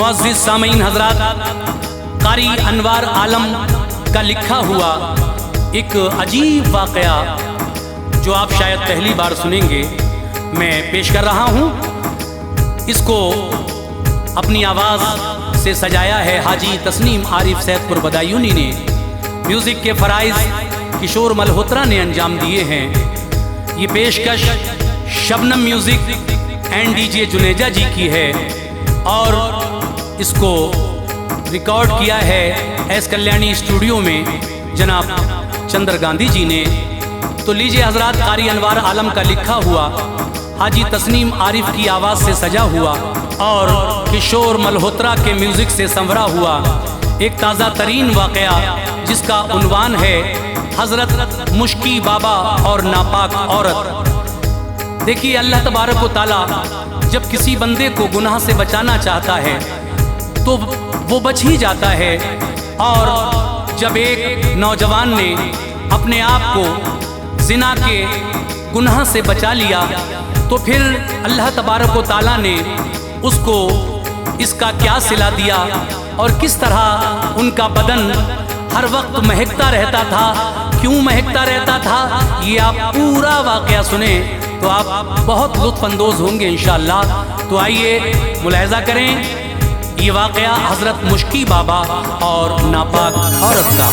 मुअज़्ज़िज़ सामीन हज़रात, कारी अनवार आलम का लिखा हुआ एक अजीब वाक़या जो आप शायद पहली बार सुनेंगे, मैं पेश कर रहा हूँ। इसको अपनी आवाज़ से सजाया है हाजी तस्नीम आरिफ सैदपुर बदायूनी ने। म्यूज़िक के फ़राइज़ किशोर मल्होत्रा ने अंजाम दिए हैं। ये पेशकश Shabnam music and DJ Juneja ji की है और इसको रिकॉर्ड किया है एस कल्याणी स्टूडियो में जनाब चंद्र गांधी जी ने। तो लीजिए हजरात, कारी अनवार आलम का लिखा हुआ, हाजी तस्नीम आरिफ की आवाज़ से सजा हुआ और किशोर मल्होत्रा के म्यूज़िक से संवरा हुआ एक ताज़ा तरीन वाक़या जिसका उन्वान है हज़रत मुश्की बाबा और नापाक औरत। देखिए, अल्लाह तबारक व तआला जब किसी बंदे को गुनाह से बचाना चाहता है तो वो बच ही जाता है। और जब एक नौजवान ने अपने आप को ज़िना के गुनाह से बचा लिया तो फिर अल्लाह तबारक व तआला ने उसको इसका क्या सिला दिया और किस तरह उनका बदन हर वक्त महकता रहता था। क्यों महकता रहता था, ये आप पूरा वाक़या सुने तो आप बहुत लुत्फ़ अंदोज़ होंगे इंशाअल्लाह। तो आइए मुलाहिज़ा करें ये वाक़या हज़रत मुश्की बाबा और नापाक औरत का।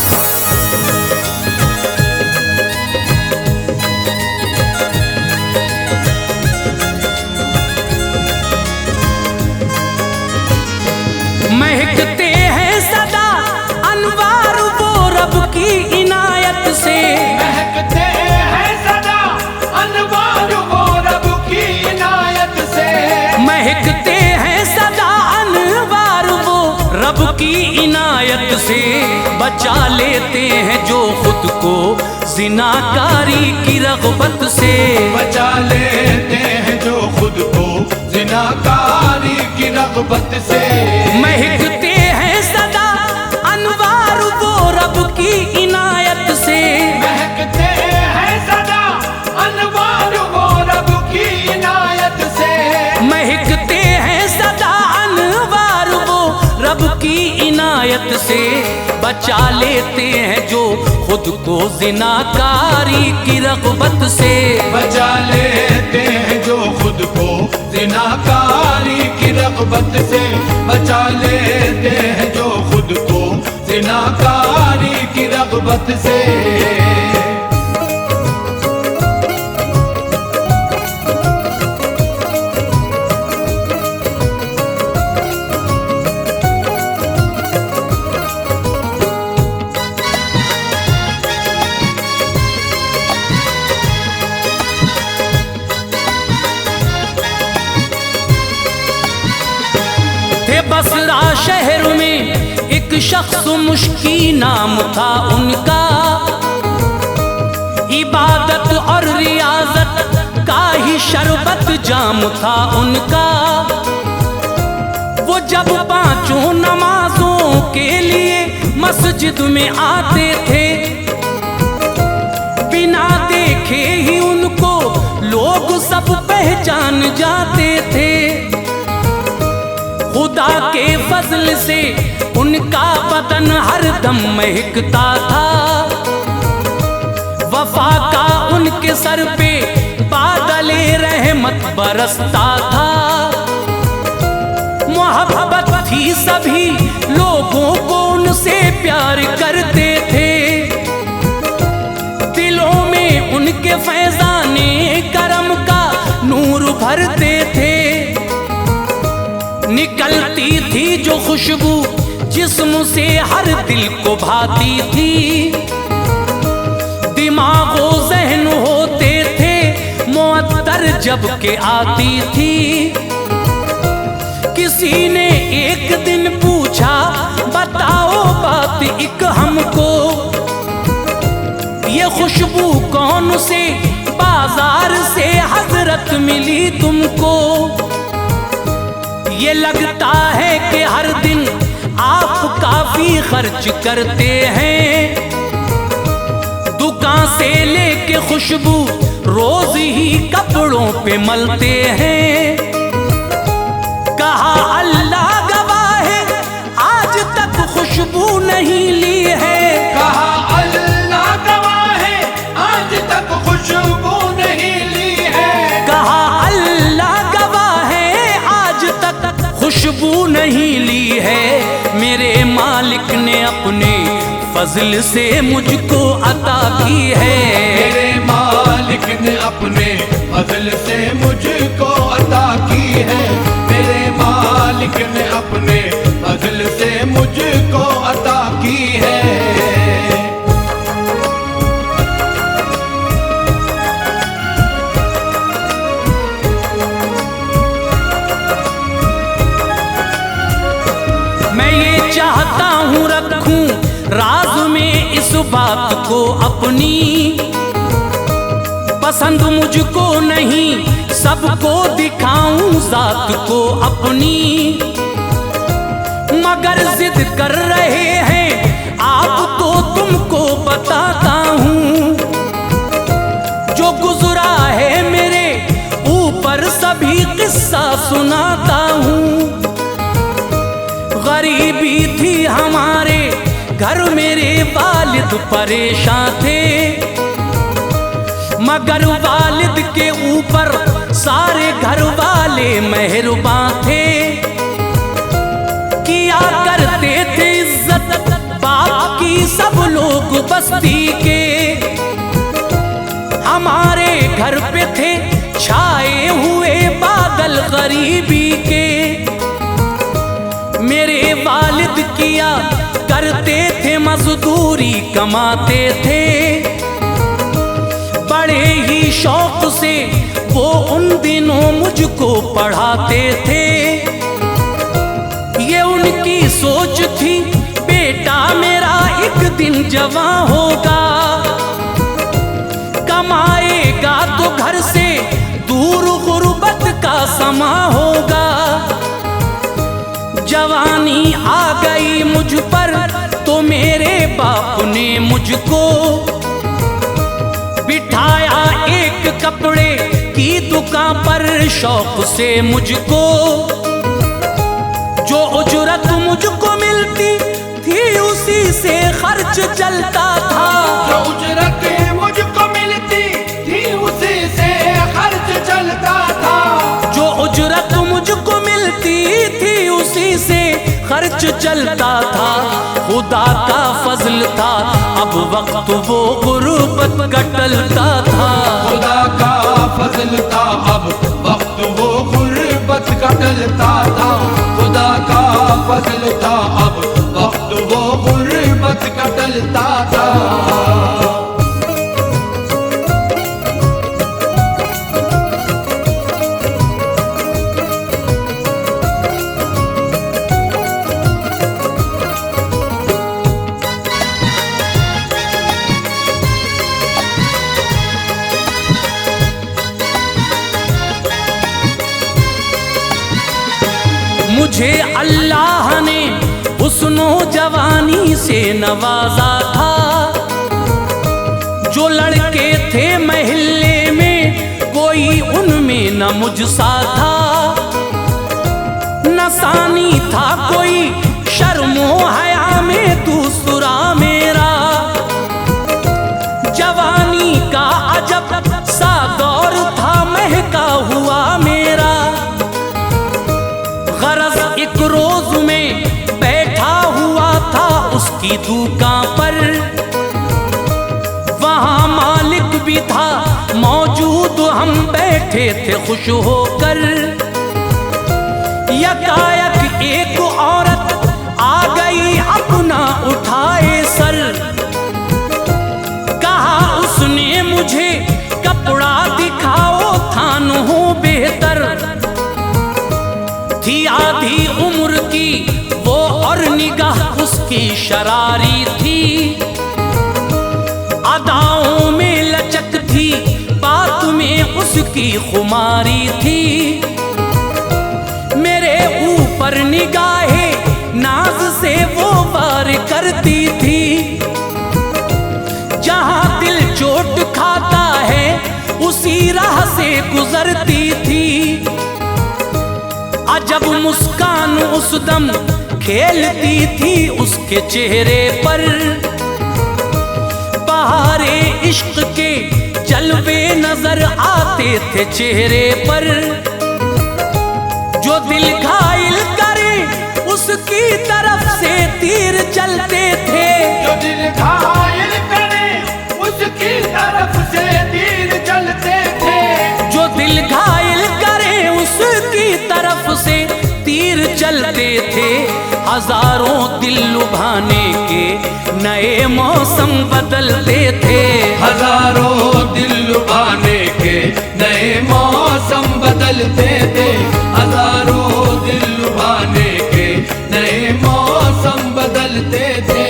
महकते हैं सदा अनवार वो रब की इनायत से, महकते हैं सदा अनवार वो रब की इनायत से, महकते हैं सदा अनवार वो रब की इनायत से। बचा लेते हैं जो खुद को ज़िनाकारी की रग़बत से, बचा लेते हैं जो खुद को ज़िनाकारी की रग़बत से। महकते हैं सदा अनवार वो रब की इनायत से, महकते हैं सदा अनवार वो रब की इनायत से, महकते हैं सदा अनवार वो रब की इनायत से। बचा लेते हैं जो खुद को ज़िनाकारी की रग़बत से, बचा लेते हैं जो खुद को ज़िनाकारी की रग़बत से, बचा लेते हैं जो खुद को ज़िनाकारी की रग़बत से। बसरा शहर में एक शख्स मुश्की नाम था उनका, इबादत और रियाजत का ही शरबत जाम था उनका। वो जब पांचों नमाजों के लिए मस्जिद में आते थे, बिना देखे ही उनको लोग सब पहचान जाते थे। खुदा के फजल से उनका बदन हर दम महकता था, वफा का उनके सर पे बादले रहमत बरसता था। मोहब्बत थी सभी लोगों को उनसे प्यार करते थे, दिलों में उनके फैज़ाने करम का नूर भरते थे। निकलती थी जो खुशबू जिस्म से हर दिल को भाती थी, दिमागो ज़हन होते थे मुअत्तर जब के आती थी। किसी ने एक दिन पूछा, बताओ बात एक हमको, ये खुशबू कौन से बाजार से हजरत मिली तुमको। ये लगता है कि हर दिन आप काफी खर्च करते हैं, दुकान से लेके खुशबू रोज ही कपड़ों पे मलते हैं। कहा अल्लाह गवाह मेरे मालिक ने अपने फजल से मुझको अता की है। मेरे मालिक ने अपने फजल से मुझको अता की है। मेरे मालिक ने अपने फजल से मुझको अता की है। मैं ये चाहता हूँ रखूं राज में इस बात को अपनी, पसंद मुझको नहीं सबको दिखाऊं जात को अपनी। मगर जिद कर रहे हैं आपको तुमको बताता हूँ, जो गुजरा है मेरे ऊपर सभी किस्सा सुनाता हूँ। गरीबी थी हमारे घर, मेरे वालिद परेशान थे, मगर वालिद के ऊपर सारे घर वाले मेहरबान थे। किया करते थे इज्जत बाप की सब लोग बस्ती के, हमारे घर पे थे छाए हुए बादल गरीबी के। मेरे वालिद किया करते थे मजदूरी कमाते थे, बड़े ही शौक से वो उन दिनों मुझको पढ़ाते थे। ये उनकी सोच थी बेटा मेरा एक दिन जवान होगा, कमाएगा तो घर से दूर गुर्बत का समा होगा। जवानी आ गई मुझ पर तो मेरे बाप ने मुझको बिठाया एक कपड़े की दुकान पर शौक से मुझको। जो उजरत मुझको मिलती थी उसी से खर्च चलता था। जो उजरत मुझको मिलती थी उसी से खर्च चलता था। जो उजरत मुझको मिलती थी उसी से खर्च चलता था। खुदा का फजल था अब वक्त वो गुर्बत का टलता था। खुदा का फजल था अब वक्त वो गुर्बत का टलता था। खुदा का फजल था अब वक्त वो गुर्बत का टलता था। मुझे अल्लाह ने हुस्नो जवानी से नवाजा था। जो लड़के थे महल्ले में कोई उनमें न मुझसा था। न सानी था कोई शर्मो हया में दूसरा मेरा। जवानी का अजब सा दौर था महका हुआ मेरा। गरज एक रोज में बैठा हुआ था उसकी दुकान पर। वहां मालिक भी था मौजूद, हम बैठे थे खुश होकर। यकायक एक औरत आ गई अपना उठाए सर। कहा उसने मुझे कपड़ा दिखाओ थान हो बेहतर। थी आधी उम्र की वो और निगाह उसकी शरारी थी। अदाओं में लचक थी बात में उसकी खुमारी थी। मेरे ऊपर निगाहे नाज से वो वार करती थी। जहां दिल चोट खाता है उसी राह से गुजरती थी। अजब मुस्कान उस दम खेलती थी उसके चेहरे पर। बहारे इश्क के जलवे नजर आते थे चेहरे पर। जो दिल घायल करे उसकी तरफ से तीर चलते थे। जो दिल घायल करे उसकी तरफ से तीर चलते थे। जो दिल घायल करे उसकी तरफ से तीर चलते थे। हजारों दिल लुभाने के नए मौसम बदलते थे। हजारों दिल लुभाने के नए मौसम बदलते थे। हजारों दिल लुभाने के नए मौसम बदलते थे।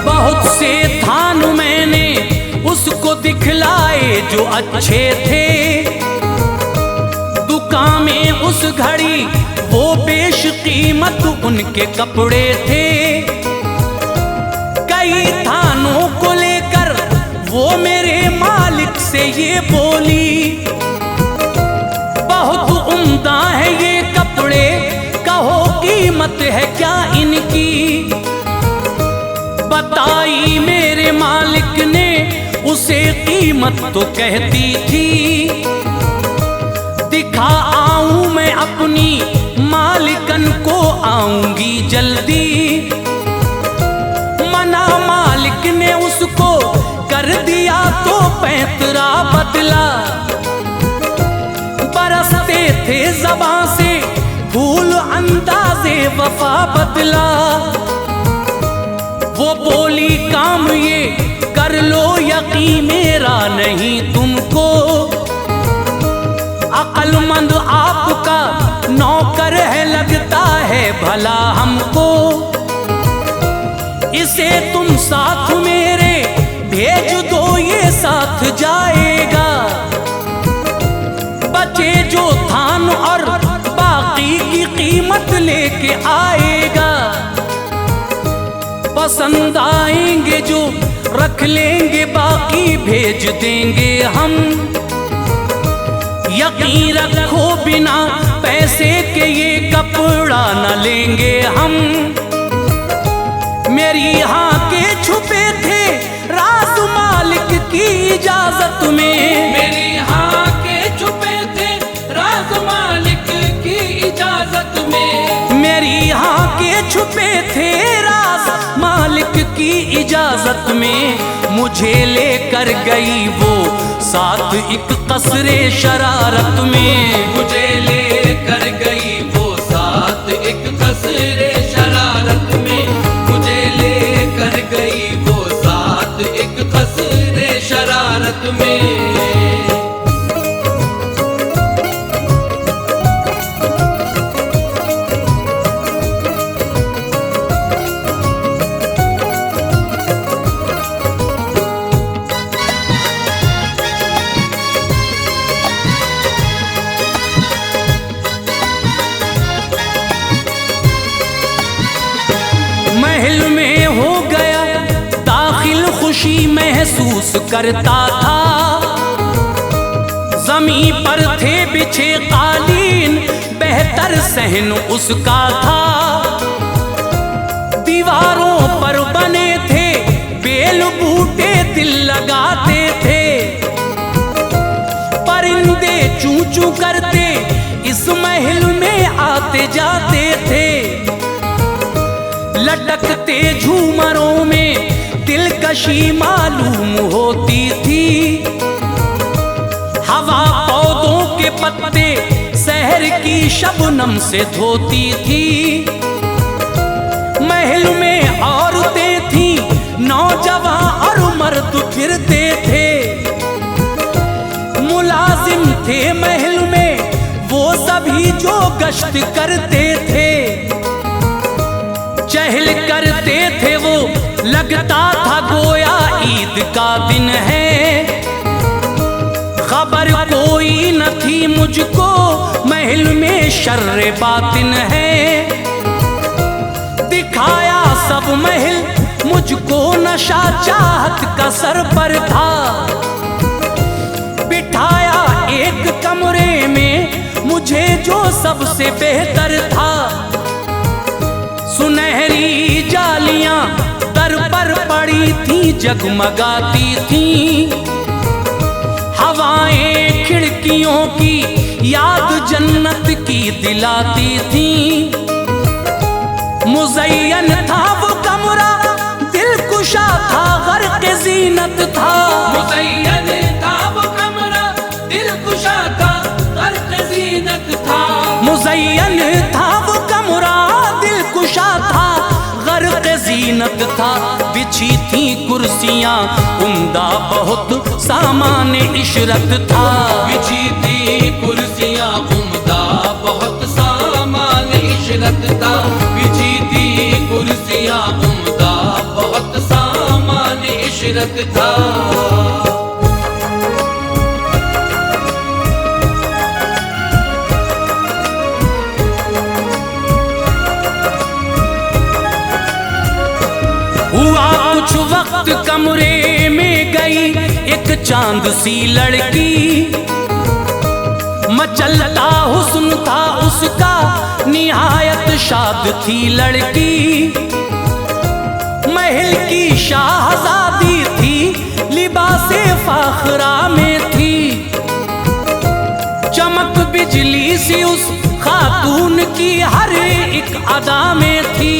बहुत से थान मैंने उसको दिखलाए जो अच्छे थे। दुकान में उस घड़ी वो बेश कीमत उनके कपड़े थे। कई थानों को लेकर वो मेरे मालिक से ये बोली, बहुत उम्दा है ये कपड़े, कहो कीमत है क्या इनकी। बताई मेरे मालिक ने उसे कीमत तो कहती थी। दिखा आऊं मैं अपनी मालिकन को, आऊंगी जल्दी। मना मालिक ने उसको कर दिया तो पैंतरा बदला। बरसते थे ज़बां से फूल, अंदाज़े वफा बदला। वो बोली काम ये कर लो यकीन मेरा नहीं तुमको। अक्लमंद आपका नौकर है लगता है भला हमको। इसे तुम साथ मेरे भेज दो ये साथ जाएगा। बचे जो थान और बाकी की कीमत लेके आएगा। पसंद आएंगे जो रख लेंगे, बाकी भेज देंगे हम। यकीन रखो बिना पैसे के ये कपड़ा न लेंगे हम। मेरी यहाँ के छुपे थे राज मालिक की इजाजत में। मेरे यहाँ के छुपे थे राज मालिक की इजाजत में। मेरी यहाँ के छुपे थे राज मालिक की इजाजत में। मुझे लेकर गई वो साथ एक कसरे शरारत में। मुझे लेकर गई वो साथ एक कसरे शरारत में। मुझे लेकर गई वो साथ एक कसरे शरारत में। महल में हो गया दाखिल, खुशी महसूस करता था। जमीन पर थे बिछे कालीन, बेहतर सहन उसका था। दीवारों पर बने थे बेल बूटे, दिल लगाते थे। परिंदे चूं चूं करते इस महल में आते जाते थे। लटकते झूमरों में दिलकशी मालूम होती थी। हवा पौधों के पत्ते शहर की शबनम से धोती थी। महल में औरतें थी, नौजवान और मर्द फिरते थे। मुलाजिम थे महल में वो सभी जो गश्त करते थे। चहल करते थे वो, लगता था गोया ईद का दिन है। खबर कोई न थी मुझको, महल में शर्रे बातिन है। दिखाया सब महल मुझको, नशा चाहत का सर पर था। बिठाया एक कमरे में मुझे जो सबसे बेहतर था। सुनहरी जालियां दर पर खड़ी थी जगमगाती थी, हवाएं खिड़कियों की याद जन्नत की दिलाती थी। मुज़य्यन था वो कमरा, दिलकुशा था, गर्क़ ज़ीनत था। मुज़य्यन था वो कमरा, दिलकुशा था, गर्क़ ज़ीनत था। मुज़य्यन था वो कमरा, दिलकुशा था, गर्क़ ज़ीनत था। बिछी थी कुर्सियाँ उम्दा, बहुत सामान इशरत था। बिछी थी कुर्सियाँ उम्दा, बहुत सामान इशरत था। बिछी थी कुर्सियाँ उम्दा, बहुत सामान इशरत था। हुआ कुछ वक्त कमरे में गई एक चांद सी लड़की, मचलता हुस्न था उसका, निहायत शाद थी लड़की। महल की शाहजादी थी, लिबासे फाखरा में थी। चमक बिजली सी उस खातून की हर एक अदा में थी।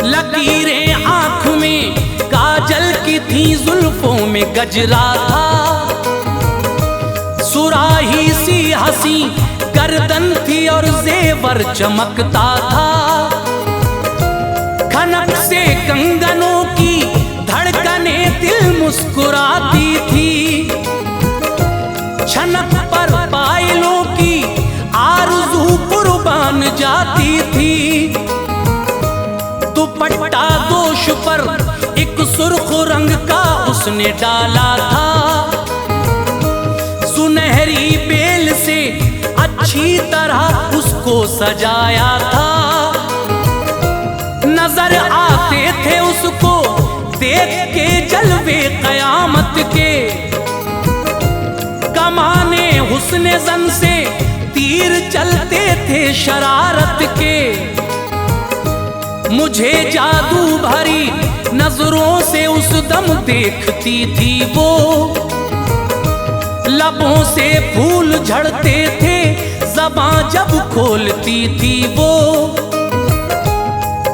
लकीरें आँख में काजल की थी, जुल्फों में गजरा था। सुराही सी हंसी गर्दन थी और जेवर चमकता था। खनक से कंगनों की धड़कने दिल मुस्कुराती थी। छनक पर पायलों की आरज़ू कुर्बान जाती थी। दुपट्टा दोष पर एक सुर्ख रंग का उसने डाला था। सुनहरी बेल से अच्छी तरह उसको सजाया था। नजर आते थे उसको देख के जलवे कयामत के। कमाने हुस्ने ज़न से तीर चलते थे शरारत के। मुझे जादू भरी नजरों से उस दम देखती थी वो। लबों से फूल झड़ते थे, ज़बां जब खोलती थी वो।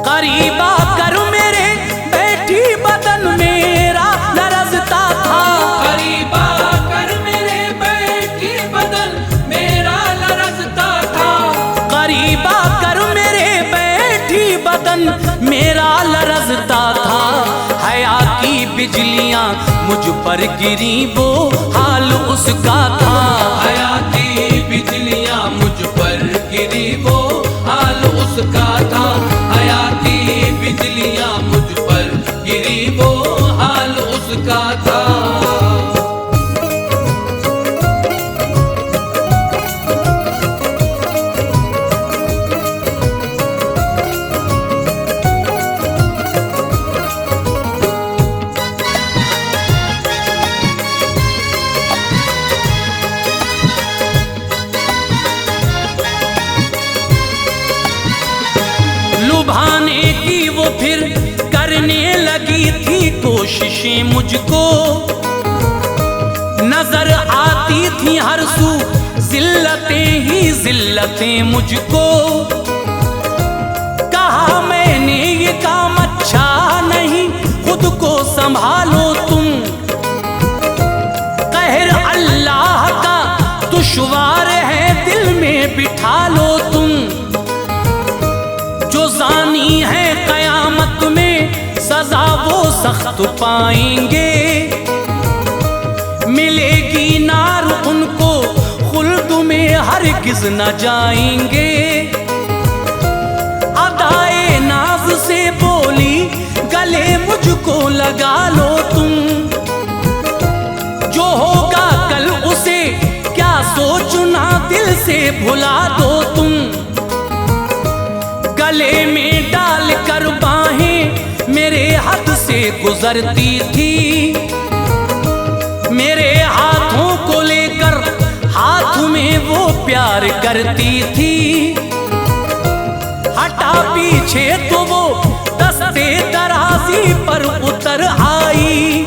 करीब आकर मेरे बैठी बदन मेरा लरज़ता था। करीब आकर मेरे बैठी बदन मेरा लरज़ता था। करीब आकर मेरे बैठी बदन मेरा लरज़ता था। हया की बिजलियां मुझ पर गिरी, वो हाल उसका था। हया की बिजलियां मुझ पर गिरी, वो हाल उसका था। हया की बिजलियां मुझ पर गिरी, वो हाल उसका था। लुभाने की वो फिर करने लगी थी कोशिशें मुझको। नजर आती थी हर सू जिल्लतें ही जिल्लतें मुझको। कहा मैंने ये काम अच्छा नहीं, खुद को संभालो तुम। कहर अल्लाह का दुश्वार है, दिल में बिठा लो तुम। जो जानी है कयामत में सजा वो सख्त पाएंगे। मिलेगी नार उनको, खुल्द में हरगिज न जाएंगे। अदाए नाज से बोली, गले मुझको लगा लो तुम। जो होगा कल उसे क्या सोचना, दिल से भुला दो तुम। गले में डाल कर बाहें मेरे हाथ से गुजरती थी। मेरे हाथों को लेकर हाथ में वो प्यार करती थी। हटा पीछे तो वो दस्ते दराज माजी पर उतर आई।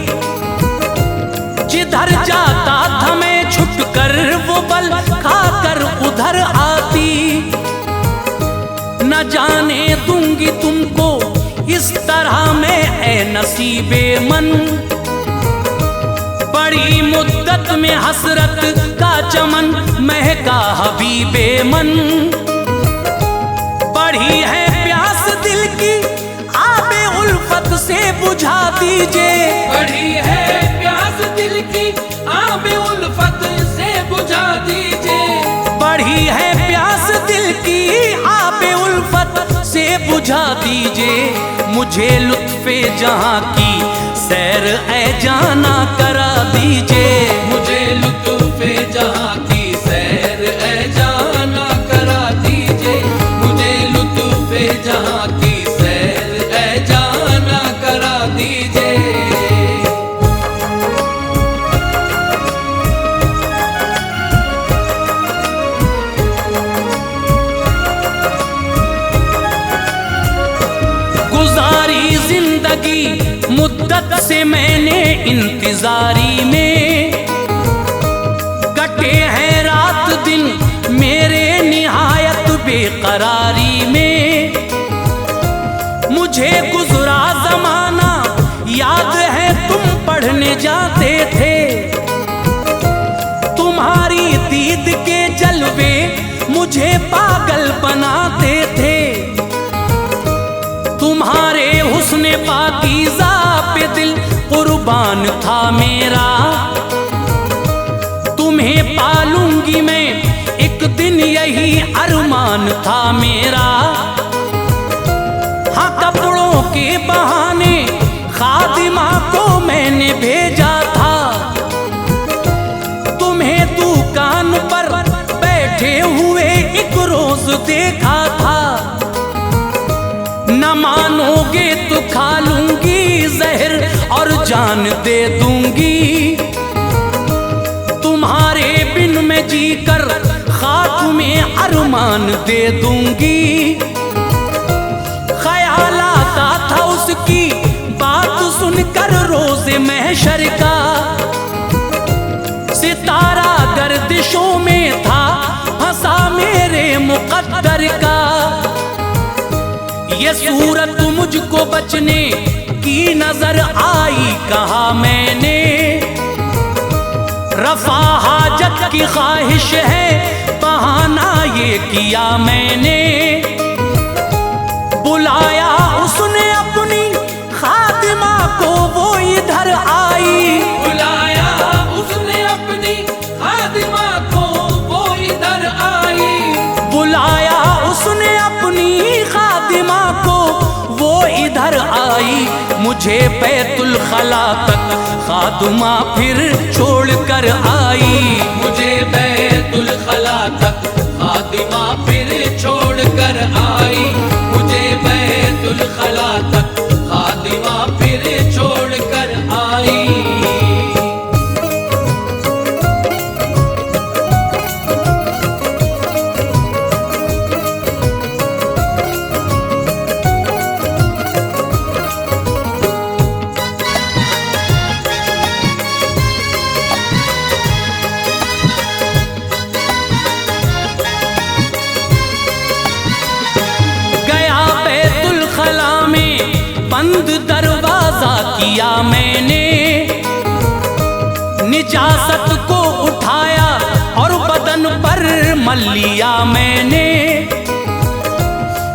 जिधर जाता था मैं छुटकर वो बल खाकर उधर आती। न जाने दूंगी तुमको इस तरह मैं ए नसीबे मन। बड़ी मुद्दत में हसरत का चमन महका हबीबे मन। बढ़ी है प्यास दिल की आबे उल्फत से बुझा दीजिए। बढ़ी है प्यास दिल की आबे उल्फत से बुझा दीजिए। बढ़ी है प्यास दिल की आबे उल्फत से बुझा दीजिए। मुझे लुत्फे जहां की सैर ए जाना करा दीजिए। मुझे लुत्फे जहां की सैर ए जाना करा दीजिए। मुझे लुत्फे जहां की सैर ए जाना करा दीजिए। गुजारी जिंदगी मुद्दत से मैंने इंतजारी में। कटे हैं रात दिन मेरे निहायत बेकरारी में। मुझे गुजरा जमाना याद है तुम पढ़ने जाते थे। तुम्हारी दीद के जलवे मुझे पागल बनाते थे। तुम्हारे हुस्ने पाकीज़ा पे दिल कुर्बान था मेरा। तुम्हें पालूंगी मैं एक दिन यही अरमान था मेरा। हाँ कपड़ों के बहाने खादिमा को मैंने भेजा था। तुम्हें दुकान पर बैठे हुए एक रोज देखा था। न मानोगे तो खा लूंगी जहर और जान दे दूंगी। तुम्हारे बिन मैं जीकर खाक में अरमान दे दूंगी। ख्याल आता था उसकी बात सुनकर रोज़े महशर का। सितारा गर्दिशों में था फंसा मेरे मुकद्दर का। ये सूरत मुझको बचने की नजर आई कहा मैंने। रफा हाजत की ख्वाहिश है बहाना ये किया मैंने। बुलाया उसने अपनी खादिमा को वो इधर आई। बुलाया उसने अपनी खादिमा को वो इधर आई। बुलाया उसने अपनी खादिमा को वो इधर आई। मुझे बैतुल खला तक खादिमा फिर छोड़ कर आई। मुझे बैतुल खला तक खादिमा फिर छोड़ कर आई। मुझे बैतुल खला तक खादिमा फिर छोड़ कर आई। बंद दरवाजा किया मैंने। निजासत को उठाया और बदन पर मल लिया मैंने।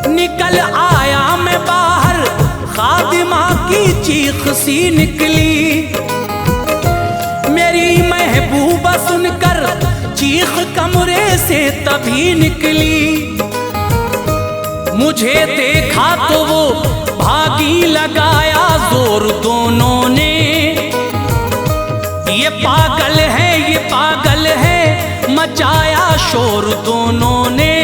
निकल आया मैं बाहर खादिमा की चीख सी निकली। मेरी महबूबा सुनकर चीख कमरे से तभी निकली। मुझे देखा तो वो भागी लगाया जोर दोनों ने। ये पागल है मचाया शोर दोनों ने।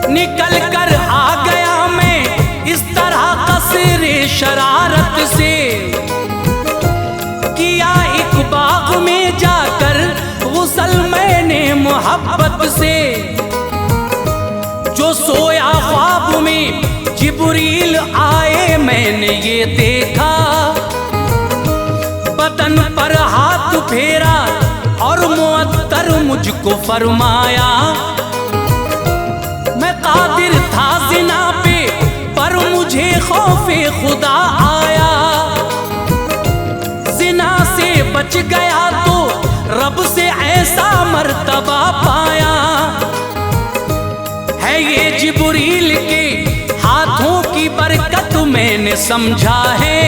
निकल कर आ गया मैं इस तरह कसरे शरारत से। किया एक बाग में जाकर गुस्ल मैंने मोहब्बत से। जो सोया ख्वाब में जिब्रील आए मैंने ये देखा, बदन पर हाथ फेरा और मुअत्तर मुझको फरमाया। मैं कादिर था ज़िना पे पर मुझे खौफे खुदा आया। ज़िना से बच गया तो रब से ऐसा मर्तबा पाया। है ये जिब्रील के हाथों की बरकत मैंने समझा है।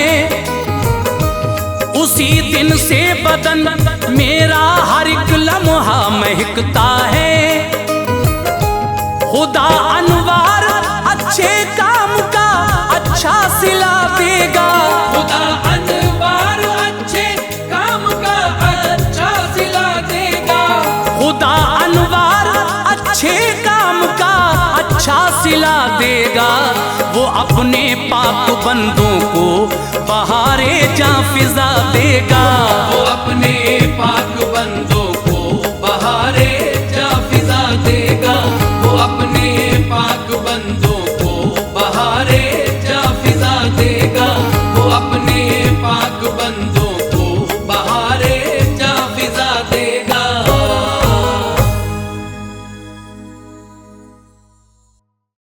उसी दिन से बदन मेरा हर एक लम्हा महकता है। खुदा अनवार अच्छे काम का अच्छा सिला देगा। खुदा अनवार अच्छे काम का अच्छा सिला देगा। खुदा अनवार अच्छे काम का अच्छा सिला देगा। वो अपने पाक बंदों को बहारे जां फिजा देगा। वो अपने पाक बंदों